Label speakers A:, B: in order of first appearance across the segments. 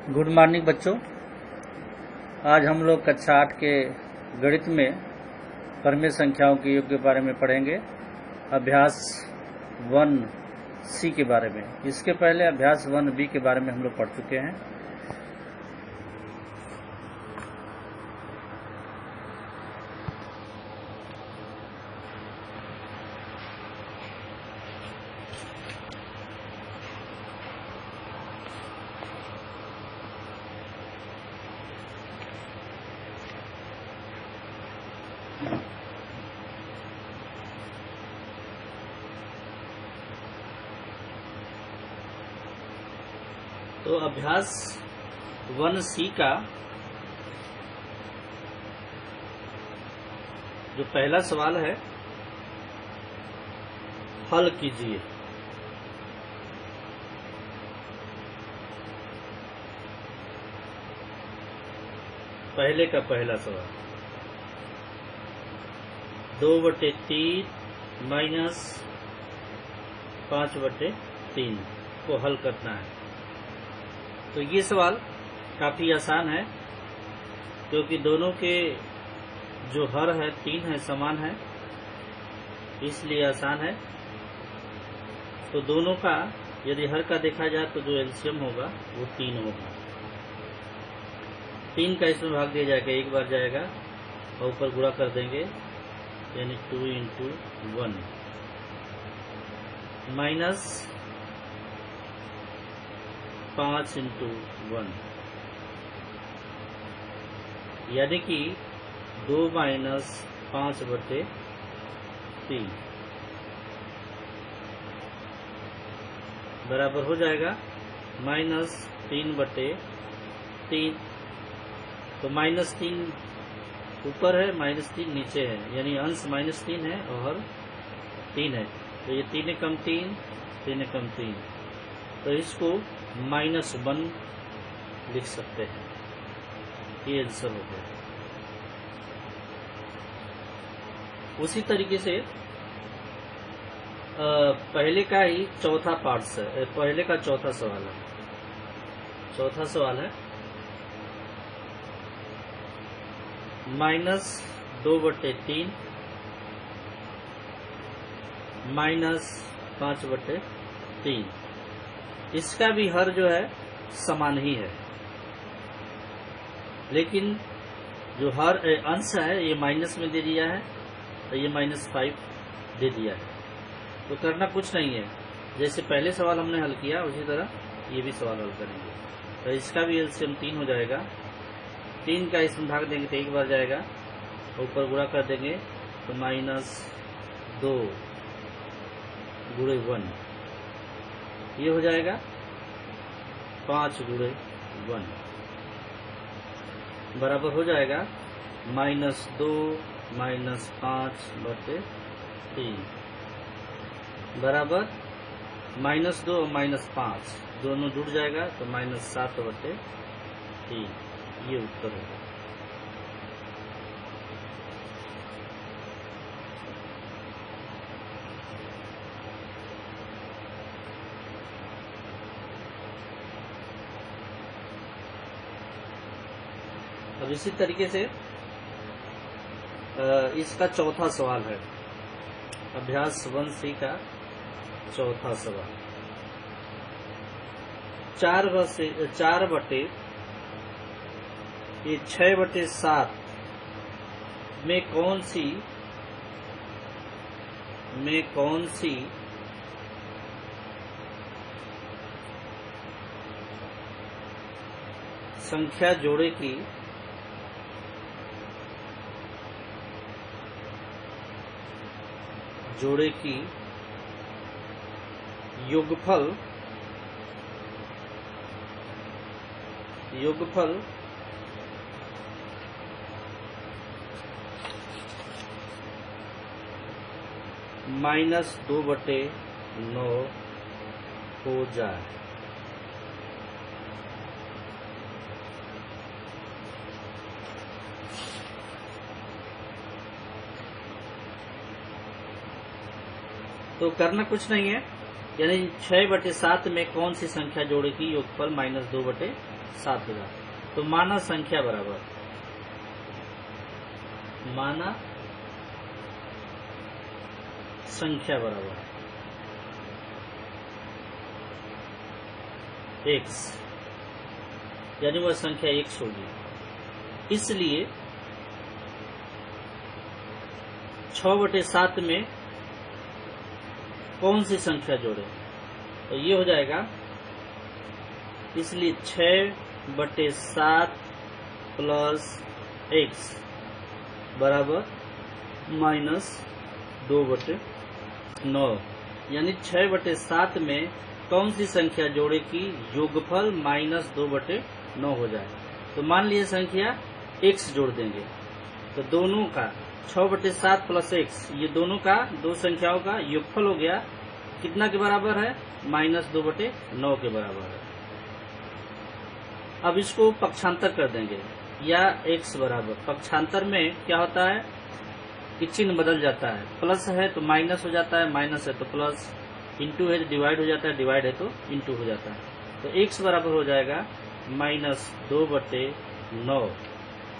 A: Good morning बच्चों। आज हम लोग कक्षा 8 के गणित में परिमेय संख्याओं के योग के बारे में पढ़ेंगे। अभ्यास 1C के बारे में। इसके पहले अभ्यास 1B के बारे में हम लोग पढ़ चुके हैं। तो अभ्यास 1C का जो पहला सवाल है, हल कीजिए। पहले का पहला सवाल 2/3 माइनस 5/3 को हल करना है। तो ये सवाल काफी आसान है, क्योंकि दोनों के जो हर है 3 है, समान है, इसलिए आसान है। तो दोनों का यदि हर का देखा जाए तो जो एलसीएम होगा वो 3 होगा। 3 का इसमें भाग दिया जाएगा, एक बार जाएगा और ऊपर गुणा कर देंगे, यानी 2 × 1 माइनस 5 × 1, यानी कि 2 - 5/3 बराबर हो जाएगा -3/3। तो -3 ऊपर है, -3 नीचे है, यानी अंश -3 है और 3 है। तो ये 3 कम 3, 3 कम 3, तो इसको -1 लिख सकते हैं। ये आंसर हो गया। उसी तरीके से पहले का ही चौथा पार्ट है, पहले का चौथा सवाल है। चौथा सवाल है -2/3 माइनस 5/3। इसका भी हर जो है समान ही है, लेकिन जो हर अंश है ये माइनस में दे दिया है, तो ये -5 दे दिया है। तो करना कुछ नहीं है, जैसे पहले सवाल हमने हल किया उसी तरह ये भी सवाल हल करेंगे। तो इसका भी एलसीएम 3 हो जाएगा। 3 का इसमें भाग देंगे तो एक बार जाएगा, ऊपर गुणा कर देंगे तो -2 × 1 ये हो जाएगा 5 × 1 बराबर हो जाएगा -2 - 5/3 बराबर -2 और -5 दोनों जुड़ जाएगा तो -7/3। ये उत्तर होगा। अब इसी तरीके से इसका चौथा सवाल है, अभ्यास 1C का चौथा सवाल 6/7 में कौन सी संख्या जोड़े की योगफल -2/9 हो जाए। तो करना कुछ नहीं है, यानी 6/7 में कौन सी संख्या जोड़ेगी योगफल -2/9 7 होगा। तो माना संख्या बराबर x, यानी वह संख्या x होगी। इसलिए 6/7 में कौन सी संख्या जोड़े, तो ये हो जाएगा, इसलिए 6/7 प्लस x बराबर -2/9, यानी 6/7 में कौन सी संख्या जोड़े कि योगफल -2/9 हो जाए। तो मान लीजिए संख्या x जोड़ देंगे, तो दोनों का 6/7 प्लस x, ये दोनों का, दो संख्याओं का योगफल हो गया, कितना के बराबर है, -2/9 के बराबर है। अब इसको पक्षांतर कर देंगे, या x बराबर, पक्षांतर में क्या होता है कि चिन्ह बदल जाता है, प्लस है तो माइनस हो जाता है, माइनस है तो प्लस, इंटू है तो डिवाइड हो जाता है, डिवाइड है तो इंटू हो जाता है। तो x बराबर हो जाएगा -2/9।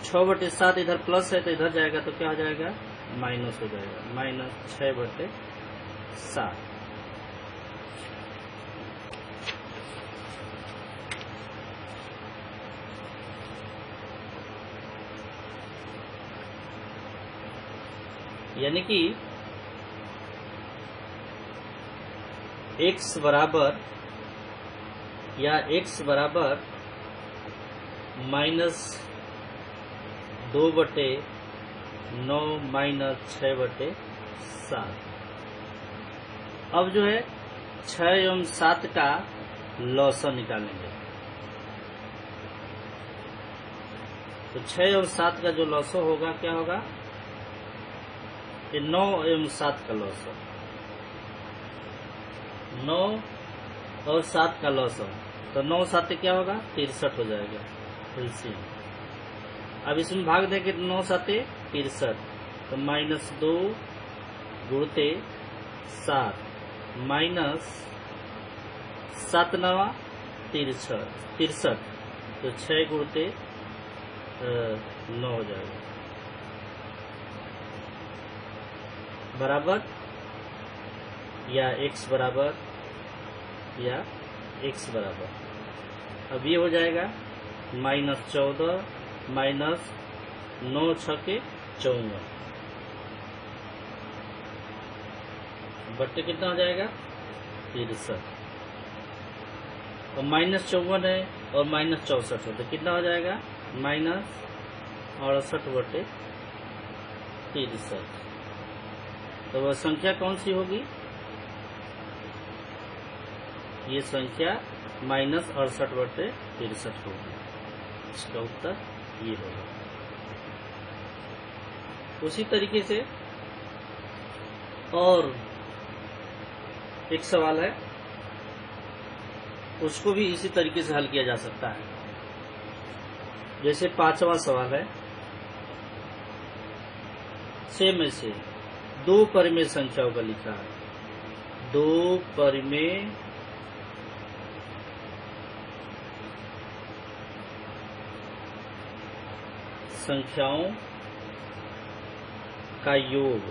A: 6/7 इधर प्लस है तो इधर जाएगा तो क्या हो जाएगा, माइनस हो जाएगा, -6/7। यानी कि x बराबर -2/9 -6/7। अब जो है 6 एवं 7 का लॉसन निकालेंगे। तो 6 एवं 7 का जो लॉसन होगा, क्या होगा, ये 9 एवं 7 का लॉसन, 9 और 7 का लॉसन, तो 9 7 क्या होगा, 63 हो जाएगा एलसीएम। अब इसमें भाग देंगे तो 9 7 63, तो -2 गुणते 7 माइनस 7 9 63, तो 6 गुणते 9 हो जाएगा, बराबर या x बराबर या x बराबर। अब ये हो जाएगा -14 माइनस 9 6 54 बट्टे कितना हो जाएगा, 63। और -54 है और -64 है, तो कितना हो जाएगा, -68/63। तो वह संख्या कौन सी होगी, ये संख्या -68/63 होगी। इसका उत्तर ये होगा। उसी तरीके से और एक सवाल है, उसको भी इसी तरीके से हल किया जा सकता है। जैसे 5वां सवाल है, सेम ऐसे 2 परिमेय संख्याओं का लिखा है, 2 परिमेय संख्याओं का योग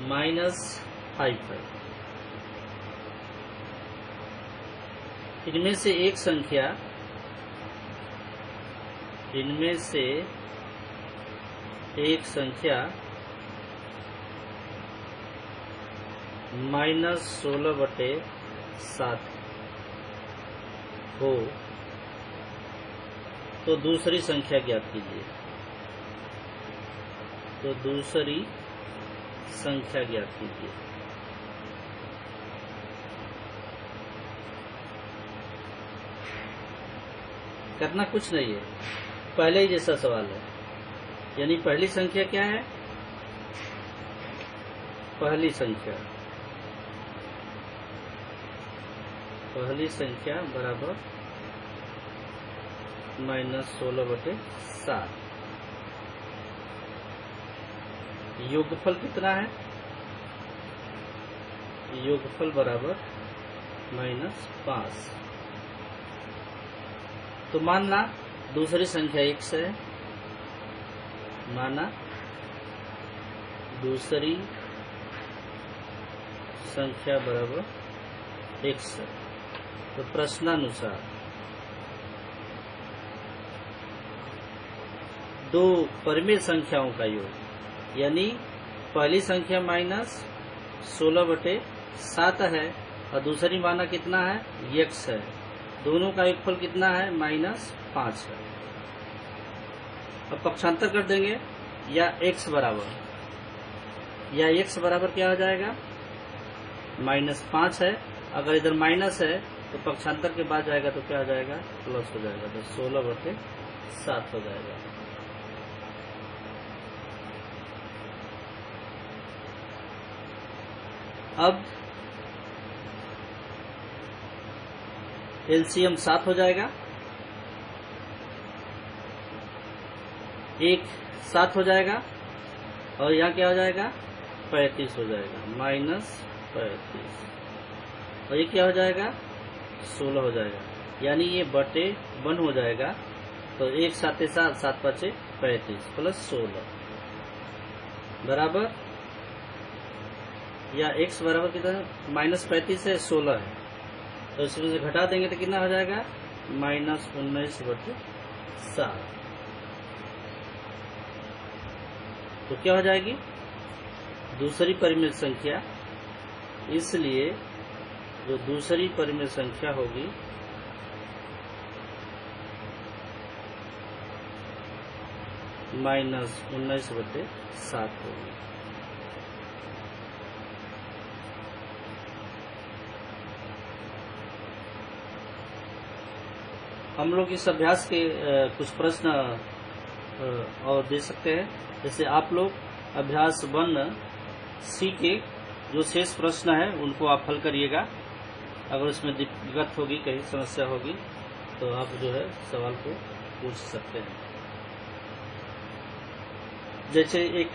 A: -5 है। इनमें से एक संख्या -16/7 हो, तो दूसरी संख्या ज्ञात कीजिए। करना कुछ नहीं है, पहले ही जैसा सवाल है। यानी पहली संख्या क्या है, पहली संख्या बराबर -16/7। योगफल कितना है, योगफल बराबर -5। तो मानना दूसरी संख्या x है, माना दूसरी संख्या बराबर x है। तो प्रश्नानुसार दो परिमेय संख्याओं का योग, यानी पहली संख्या माइनस 16/7 है और दूसरी माना कितना है, x है। दोनों का योगफल कितना है, -5 है। अब पक्षांतर कर देंगे, या x बराबर क्या हो जाएगा, -5 है। अगर इधर माइनस है तो पक्षांतर के बाद जाएगा तो क्या हो जाएगा, प्लस हो जाएगा। तो 16/7 हो जाएगा। अब एलसीएम 7 हो जाएगा, 1 7 हो जाएगा और यहाँ क्या हो जाएगा, 35 हो जाएगा, -35। और ये क्या हो जाएगा, 16 हो जाएगा। यानी ये बटे 1 हो जाएगा। तो 1 7 7 7 5 35 प्लस 16 बराबर, या x बराबर कितना, -35 है, 16 है। तो इसमें से घटा देंगे तो कितना हो जाएगा, -19/7। तो क्या हो जाएगी, दूसरी परिमेय संख्या। इसलिए जो दूसरी परिमेय संख्या होगी -19/7 होगी। हम लोग इस अभ्यास के कुछ प्रश्न और दे सकते हैं। जैसे आप लोग अभ्यास 1C के जो शेष प्रश्न है उनको आप हल करिएगा। अगर उसमें दिक्कत होगी, कहीं समस्या होगी, तो आप जो है सवाल को पूछ सकते हैं। जैसे एक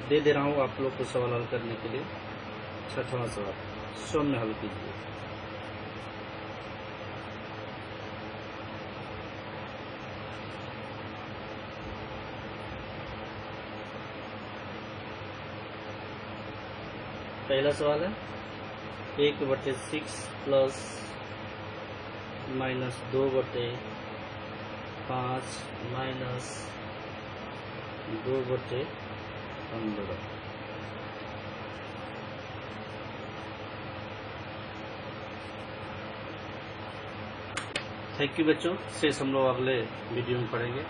A: दे रहा हूँ आप लोग को सवाल हल करने के लिए। 6वां सवाल स्वयं में हल कीजिए। पहला सवाल है 1/6 प्लस -2/5 माइनस 2/15। थैंक यू बच्चों। शेष हम लोग अगले वीडियो में पढ़ेंगे।